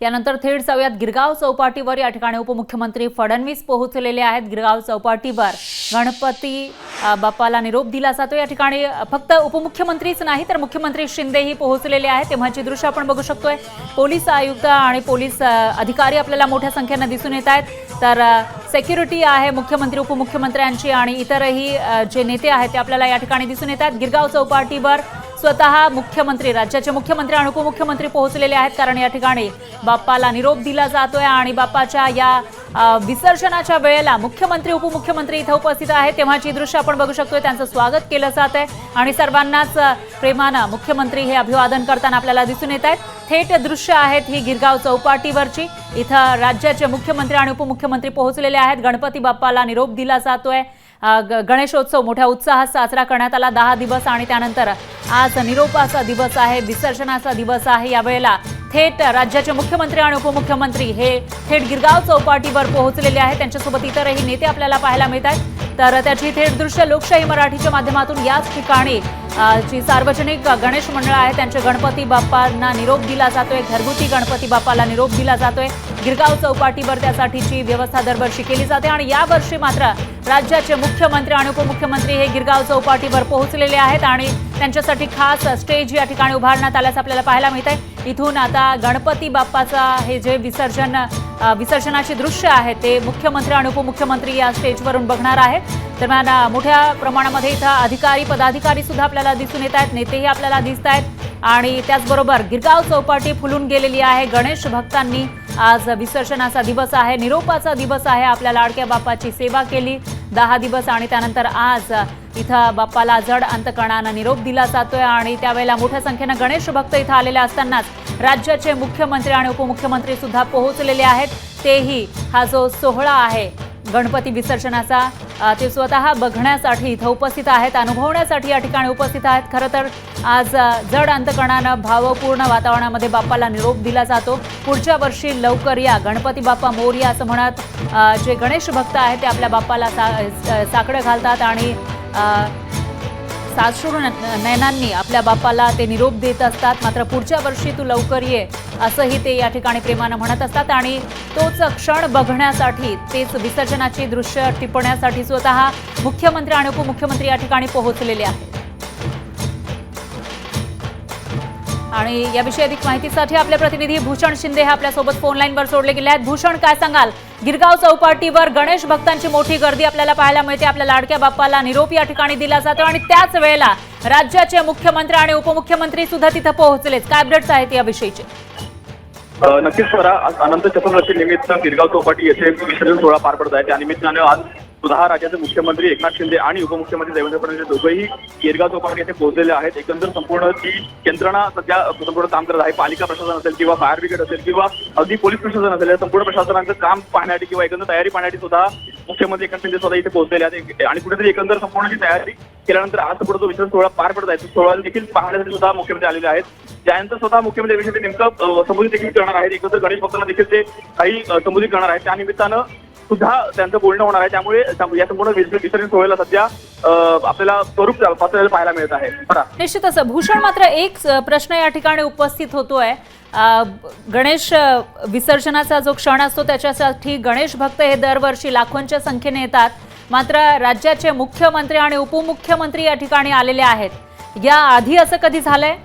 यानंतर थेट जाऊयात गिरगाव चौपाटीवर। या ठिकाणी उपमुख्यमंत्री फडणवीस पोहोचलेले आहेत। गिरगाव चौपाटीवर गणपती बाप्पाला निरोप दिला जातो। या ठिकाणी फक्त उपमुख्यमंत्रीच नाही तर मुख्यमंत्री शिंदेही पोहोचलेले आहेत। तेव्हाची दृश्य आपण बघू शकतोय। पोलीस आयुक्त आणि पोलीस अधिकारी आपल्याला मोठ्या संख्येने दिसून येत आहेत। तर सिक्युरिटी आहे मुख्यमंत्री उपमुख्यमंत्र्यांची आणि इतरही जे नेते आहेत ते आपल्याला या ठिकाणी दिसून येत आहेत। गिरगाव चौपाटीवर स्वतः मुख्यमंत्री, राज्याचे मुख्यमंत्री आणि उपमुख्यमंत्री पोहोचलेले आहेत, कारण या ठिकाणी बाप्पाला निरोप दिला जातोय आणि बाप्पाच्या या विसर्जनाच्या वेळेला मुख्यमंत्री उपमुख्यमंत्री इथे उपस्थित आहेत। तेव्हाची दृश्य आपण बघू शकतोय। त्यांचं स्वागत केलं जात आहे आणि सर्वांनाच प्रेमानं मुख्यमंत्री हे अभिवादन करताना आपल्याला दिसून येत आहेत। थेट दृश्य आहेत ही गिरगाव चौपाटीवरची। इथं राज्याचे मुख्यमंत्री आणि उपमुख्यमंत्री पोहोचलेले आहेत। गणपती बाप्पाला निरोप दिला जातोय। गणेशोत्सव मोठ्या उत्साहात साजरा करण्यात आला 10 दिवस आणि त्यानंतर आज निरोपाचा दिवस आहे, विसर्जनाचा दिवस आहे। यावेळेला थेट राज्याचे मुख्यमंत्री आणि उपमुख्यमंत्री हे थेट गिरगाव चौपाटीवर पोहोचलेले आहेत। त्यांच्यासोबत इतरही नेते आपल्याला पाहायला मिळत आहेत। तर त्याची थेट दृश्य लोकशाही मराठीच्या माध्यमातून याच ठिकाणी जी सार्वजनिक गणेश मंडळ आहे त्यांचे गणपती बाप्पांना निरोप दिला जातोय। घरगुती गणपती बाप्पाला निरोप दिला जातोय। गिरगाव चौपाटीवर त्यासाठीची व्यवस्था दरवर्षी केली जाते आणि यावर्षी मात्र राज्याचे मुख्यमंत्री आणि उपमुख्यमंत्री हे गिरगाव चौपाटीवर पोहोचलेले आहेत आणि त्यांच्यासाठी खास स्टेज या ठिकाणी उभारण्यात आल्याचं आपल्याला पाहायला मिळत आहे। इथून आता गणपती बाप्पाचा हे जे विसर्जनाचे दृश्य आहे ते मुख्यमंत्री आणि उपमुख्यमंत्री या स्टेजवरून बघणार आहेत। दरम्यान मोठ्या प्रमाणामध्ये इथं अधिकारी पदाधिकारी सुद्धा आपल्याला दिसून येत आहेत, नेतेही आपल्याला दिसत आहेत आणि त्याचबरोबर गिरगाव चौपाटी फुलून गेलेली आहे। गणेश भक्तांनी आज विसर्जनाचा दिवस आहे, निरोपाचा दिवस आहे, आपल्या लाडक्या बाप्पाची सेवा केली 10 दिवस आणि त्यानंतर आज इथं बाप्पाला जड अंतकरणानं निरोप दिला जातोय आणि त्यावेळेला मोठ्या संख्येनं गणेश भक्त इथं आलेले असतानाच राज्याचे मुख्यमंत्री आणि उपमुख्यमंत्री सुद्धा पोहोचलेले आहेत। तेही हा जो सोहळा आहे गणपती विसर्जनाचा ते स्वतः बघण्यासाठी इथं उपस्थित आहेत, अनुभवण्यासाठी या ठिकाणी उपस्थित आहेत। खरं तर आज जड अंतकरणानं भावपूर्ण वातावरणामध्ये बाप्पाला निरोप दिला जातो। पुढच्या वर्षी लवकर या गणपती बाप्पा मोरया असं म्हणत जे गणेश भक्त आहेत ते आपल्या बाप्पाला साकडं घालतात आणि साश्रू नयनांनी आपल्या बाप्पाला ते निरोप देत असतात। मात्र पुढच्या वर्षी तू लवकर ये असंही ते या ठिकाणी प्रेमानं म्हणत असतात आणि तोच क्षण बघण्यासाठी, तेच विसर्जनाची दृश्य टिपण्यासाठी स्वतः मुख्यमंत्री आणि उपमुख्यमंत्री या ठिकाणी पोहोचलेले आहेत। आणि याविषयी अधिक माहितीसाठी आपले प्रतिनिधी भूषण शिंदे हे आपल्यासोबत फोन लाईनवर जोडले गेले आहेत। भूषण, काय सांगाल? गिरगाव चौपाटीवर गणेश भक्तांची मोठी गर्दी आपल्याला पाहायला मिळते। आपल्या लाडक्या बाप्पाला निरोप या ठिकाणी दिला जातो आणि त्याच वेळेला राज्याचे मुख्यमंत्री आणि उपमुख्यमंत्री सुद्धा तिथे पोहोचलेत। काय अपडेट्स आहेत याविषयीचे? नक्कीच स्वरा, अनंत चतुर्दशी निमित्त गिरगाव चौपाटी येथे विसर्जन सोहळा पार पडत आहे। त्या निमित्तानं आज सुद्धा राज्याचे मुख्यमंत्री एकनाथ शिंदे आणि उपमुख्यमंत्री देवेंद्र फडणवीस दोघेही गिरगाव चौपाटी येथे पोहोचलेले आहेत। एकंदर संपूर्ण जी यंत्रणा सध्या संपूर्ण काम करत आहे, पालिका प्रशासन असेल किंवा फायर ब्रिगेड असेल किंवा अगदी पोलीस प्रशासन असेल, या संपूर्ण प्रशासनाचं काम पाहण्यासाठी किंवा एकंदर तयारी पाहण्यासाठी सुद्धा मुख्यमंत्री एकनाथ शिंदे स्वतः इथे पोहोचलेले आहेत आणि कुठेतरी एकंदर संपूर्ण जी तयारी केल्यानंतर आज संपूर्ण जो विसर्जन सोहळा पार पडत आहे तो सोहळा देखील पाहण्यासाठी सुद्धा मुख्यमंत्री आलेले आहेत। त्यानंतर स्वतः मुख्यमंत्री विषयी नेमकं संबोधित देखील करणार आहेत। एकंदर गणेश भक्तांना देखील ते काही संबोधित करणार आहेत। त्या निमित्तानं सुद्धा त्यांचं बोलणं होणार आहे। त्यामुळे या संपूर्ण विसर्जन सोहळ्याला सध्या आपल्याला स्वरूप पाहायला मिळत आहे। निश्चितच भूषण, मात्र एक प्रश्न या ठिकाणी उपस्थित होतोय। गणेश विसर्जनाचा जो क्षण असतो त्याच्यासाठी गणेश भक्त हे दरवर्षी लाखोंच्या संख्येने येतात, मात्र राज्याचे मुख्यमंत्री आणि उपमुख्यमंत्री या ठिकाणी आलेले आहेत। या आधी असं कधी झालंय?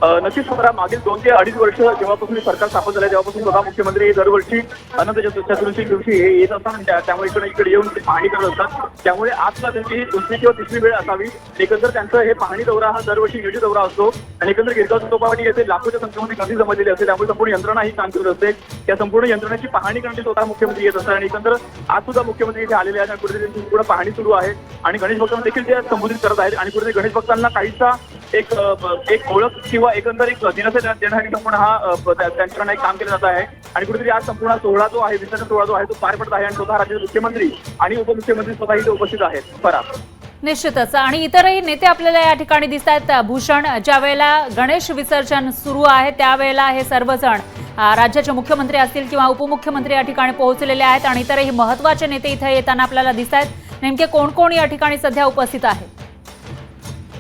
नक्कीच स्वतः मागील 2 ते 2.5 वर्ष जेव्हापासून सरकार स्थापन झालं तेव्हापासून स्वतः मुख्यमंत्री दरवर्षी अनंत चतुर्दशी दिवशी हे येत असतात। त्यामुळे इकडे येऊन ते पाहणी करत असतात। त्यामुळे आजला त्यांची 2री किंवा 3री वेळ असावी। एकंदर त्यांचं हे पाहणी दौरा हा दरवर्षी नियोजित दौरा असतो आणि एकंदर गिरगाव चौपाटी येथे लाखोच्या संख्येमध्ये गर्दी जमलेली असते। त्यामुळे संपूर्ण यंत्रणा ही काम करत असते। त्या संपूर्ण यंत्रणाची पाहणी करण्यासाठी स्वतः मुख्यमंत्री येत असतात आणि एकंदर आज सुद्धा मुख्यमंत्री इथे आलेले आहेत आणि कुठेतरी त्यांची संपूर्ण पाहणी सुरू आहे आणि गणेश भक्तांना देखील ते संबोधित करत आहेत आणि कुठेतरी गणेश भक्तांना काहीसा एक ओळख किंवा एकंदर एक दिनसे देण्यासाठी संपूर्ण हा त्यांच्याकडून एक काम केलं जात आहे आणि कुठेतरी आज संपूर्ण सोहळा जो आहे, विसर्जन सोहळा जो आहे तो पार पडत आहे आणि स्वतः राज्याचे मुख्यमंत्री आणि उपमुख्यमंत्री स्वतः इथे उपस्थित आहेत। निश्चितच आणि इतरही नेते आपल्याला या ठिकाणी दिसत आहेत। भूषण, ज्या वेळेला गणेश विसर्जन सुरू आहे त्यावेळेला हे सर्वजण राज्याचे मुख्यमंत्री असतील किंवा उपमुख्यमंत्री या ठिकाणी पोहोचलेले आहेत आणि इतरही महत्त्वाचे नेते इथे येताना आपल्याला दिसत आहेत। नेमके कोण कोण या ठिकाणी सध्या उपस्थित आहेत?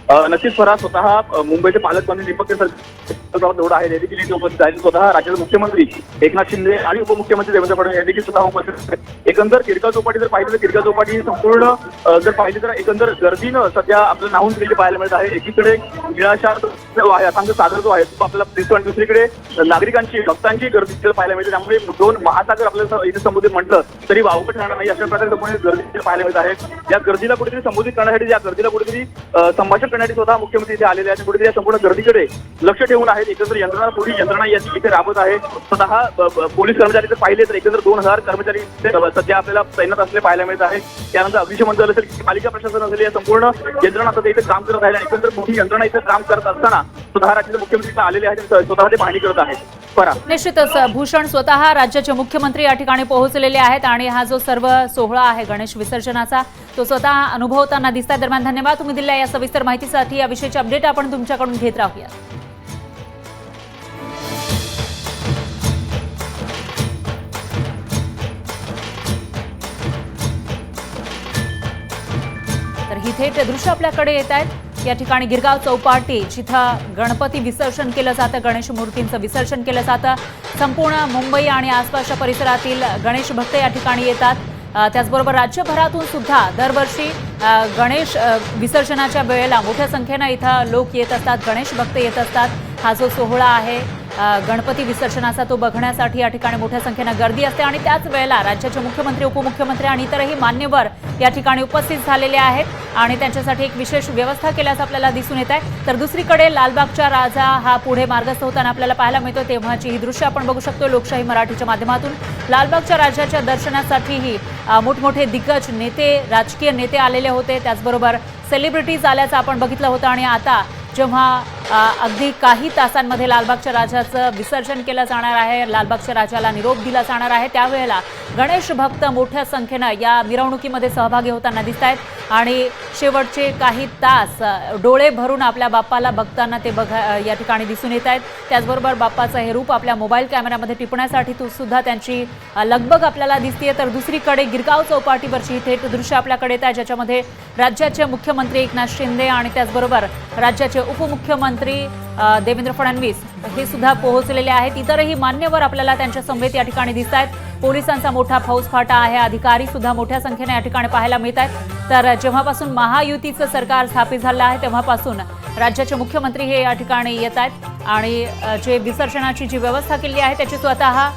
नक्कीच स्वरा स्वतः मुंबईचे पालकमंत्री दीपक केसरकर आहे हे देखील इथे उपस्थित आहेत. स्वतः राज्याचे मुख्यमंत्री एकनाथ शिंदे आणि उपमुख्यमंत्री देवेंद्र फडणवीस हे देखील स्वतः उपस्थित आहेत. एकंदर गिरगाव चौपाटी जर पाहिलं तर गिरगाव चौपाटी ही संपूर्ण जर पाहिली तर एकंदर गर्दीनं सध्या आपल्याला नाहून गेलेली पाहायला मिळत आहे. एकीकडे निराशार जो आहे असांग सागर जो आहे तो आपल्याला दिसतो आणि दुसरीकडे नागरिकांची भक्तांची गर्दी पाहायला मिळते. त्यामुळे दोन महासागर आपल्याला इथे संबोधित म्हटलं तरी वावगं ठरणार नाही अशा प्रकारे संपूर्ण गर्दी पाहायला मिळत आहे. या गर्दीला कुठेतरी संबोधित करण्यासाठी या गर्दीला कुठेतरी संभाषण करण्यासाठी स्वतः मुख्यमंत्री इथे आलेले आहेत. कुठेतरी या संपूर्ण गर्दीकडे लक्ष ठेवून आहेत. एकंदर यंत्रणा पोलीस यंत्रणा याची इथे राबत आहे. स्वतः पोलीस कर्मचारी जर पाहिले तर एकंदर 2000 कर्मचारी सध्या आपल्याला तैनात असले पाहायला मिळत आहे. त्यानंतर अग्निशमन दल असेल पालिका प्रशासन असेल या संपूर्ण यंत्रणा सध्या इथे काम करत आहे. एकंदर मोठी यंत्रणा इथे काम करत असताना स्वतः राज्याचे मुख्यमंत्री इथे आलेले आहेत. स्वतः ते पाहणी करत आहेत. निश्चितच भूषण स्वतः राज्याचे मुख्यमंत्री या ठिकाणी पोहोचलेले आहेत आणि हा जो सर्व सोहळा आहे गणेश विसर्जनाचा तो स्वतः अनुभवताना दिसतात. दरम्यान धन्यवाद तुम्ही दिलेल्या या सविस्तर माहितीसाठी. याविषयीची अपडेट आपण तुमच्याकडून घेत राहूया. तर ही थेट दृश्य आपल्याकडे येत आहेत. या ठिकाणी गिरगाव चौपाटी जिथं गणपती विसर्जन केलं जातं, गणेश मूर्तींचं विसर्जन केलं जातं. संपूर्ण मुंबई आणि आसपासच्या परिसरातील गणेश भक्त या ठिकाणी येतात. त्याचबरोबर राज्यभरातून सुद्धा दरवर्षी गणेश विसर्जनाच्या वेळेला मोठ्या संख्येनं इथं लोक येत असतात, गणेश भक्त येत असतात. हा जो सोहळा आहे गणपती विसर्जनाचा तो बघण्यासाठी या ठिकाणी मोठ्या संख्येनं गर्दी असते आणि त्याच वेळेला राज्याचे मुख्यमंत्री उपमुख्यमंत्री आणि इतरही मान्यवर या ठिकाणी उपस्थित झालेले आहेत आणि त्यांच्यासाठी एक विशेष व्यवस्था केल्याचं आपल्याला दिसून येत आहे. तर दुसरीकडे लालबागचा राजा हा पुढे मार्गस्थ होताना आपल्याला पाहायला मिळतो. तेव्हाची ही दृश्य आपण बघू शकतो लोकशाही मराठीच्या माध्यमातून. लालबागच्या राजाच्या दर्शनासाठीही मोठमोठे दिग्गज नेते राजकीय नेते आलेले होते. त्याचबरोबर सेलिब्रिटीज आल्याचं आपण बघितलं होतं आणि आता जेव्हा अगदी काही तासांमध्ये लालबागच्या राजाचं विसर्जन केलं जाणार आहे, लालबागच्या राजाला निरोप दिला जाणार आहे, त्यावेळेला गणेश भक्त मोठ्या संख्येनं या मिरवणुकीमध्ये सहभागी होताना दिसत आहेत आणि शेवटचे काही तास डोळे भरून आपल्या बाप्पाला बघताना ते या ठिकाणी दिसून येत आहेत. त्याचबरोबर बाप्पाचं हे रूप आपल्या मोबाईल कॅमेऱ्यामध्ये टिपण्यासाठी सुद्धा त्यांची लगबग आपल्याला दिसते. तर दुसरीकडे गिरगाव चौपाटीवरची ही थेट दृश्य आपल्याकडे येत आहे ज्याच्यामध्ये राज्याचे मुख्यमंत्री एकनाथ शिंदे आणि त्याचबरोबर राज्याचे उपमुख्यमंत्री देवेंद्र फडणवीस हे सुद्धा पोहोचलेले आहेत. इतरही मान्यवर आपल्याला त्यांच्या समवेत या ठिकाणी दिसत आहेत. पोलिसांचा मोठा फौजफाटा आहे, अधिकारी सुद्धा मोठ्या संख्येने या ठिकाणी पाहायला मिळत आहेत. तर जेव्हापासून महायुतीचं सरकार स्थापित झालं आहे तेव्हापासून राज्याचे मुख्यमंत्री हे या ठिकाणी येत आहेत आणि जे विसर्जनाची जी व्यवस्था केली आहे त्याची स्वतः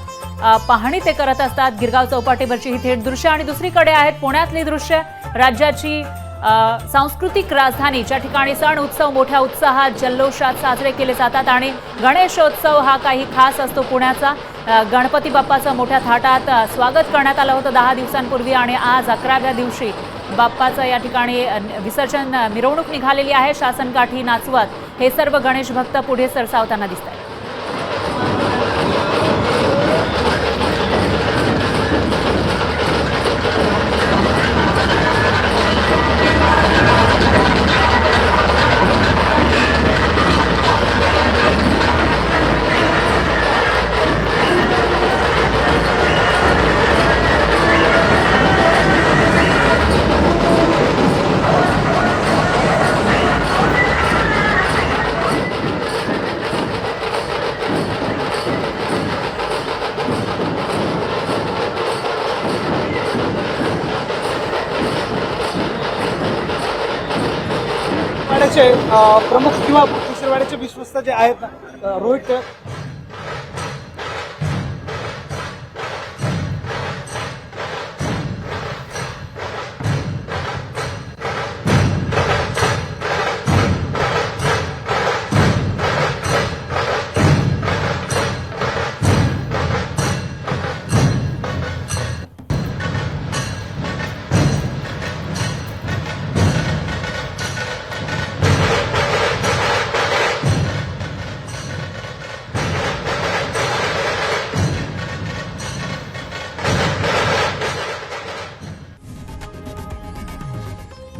पाहणी ते करत असतात. गिरगाव चौपाटीवरची ही थेट दृश्य आणि दुसरीकडे आहेत पुण्यातली दृश्य. राज्याची सांस्कृतिक राजधानी ज्या ठिकाणी सण उत्सव मोठ्या उत्साहात जल्लोषात साजरे केले जातात आणि गणेशोत्सव हा काही खास असतो पुण्याचा. गणपती बाप्पाचं मोठ्या थाटात स्वागत करण्यात आलं होतं 10 दिवसांपूर्वी आणि आज 11व्या दिवशी बाप्पाचं या ठिकाणी विसर्जन मिरवणूक निघालेली आहे. शासनकाठी नाचवत हे सर्व गणेश भक्त पुढे सरसावताना दिसत आहेत. प्रमुख किंवा विसरवाड्याचे विश्वस्त जे आहेत रोहित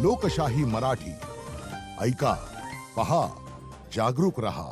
लोकशाही मराठी ऐका, पहा, जागरूक रहा.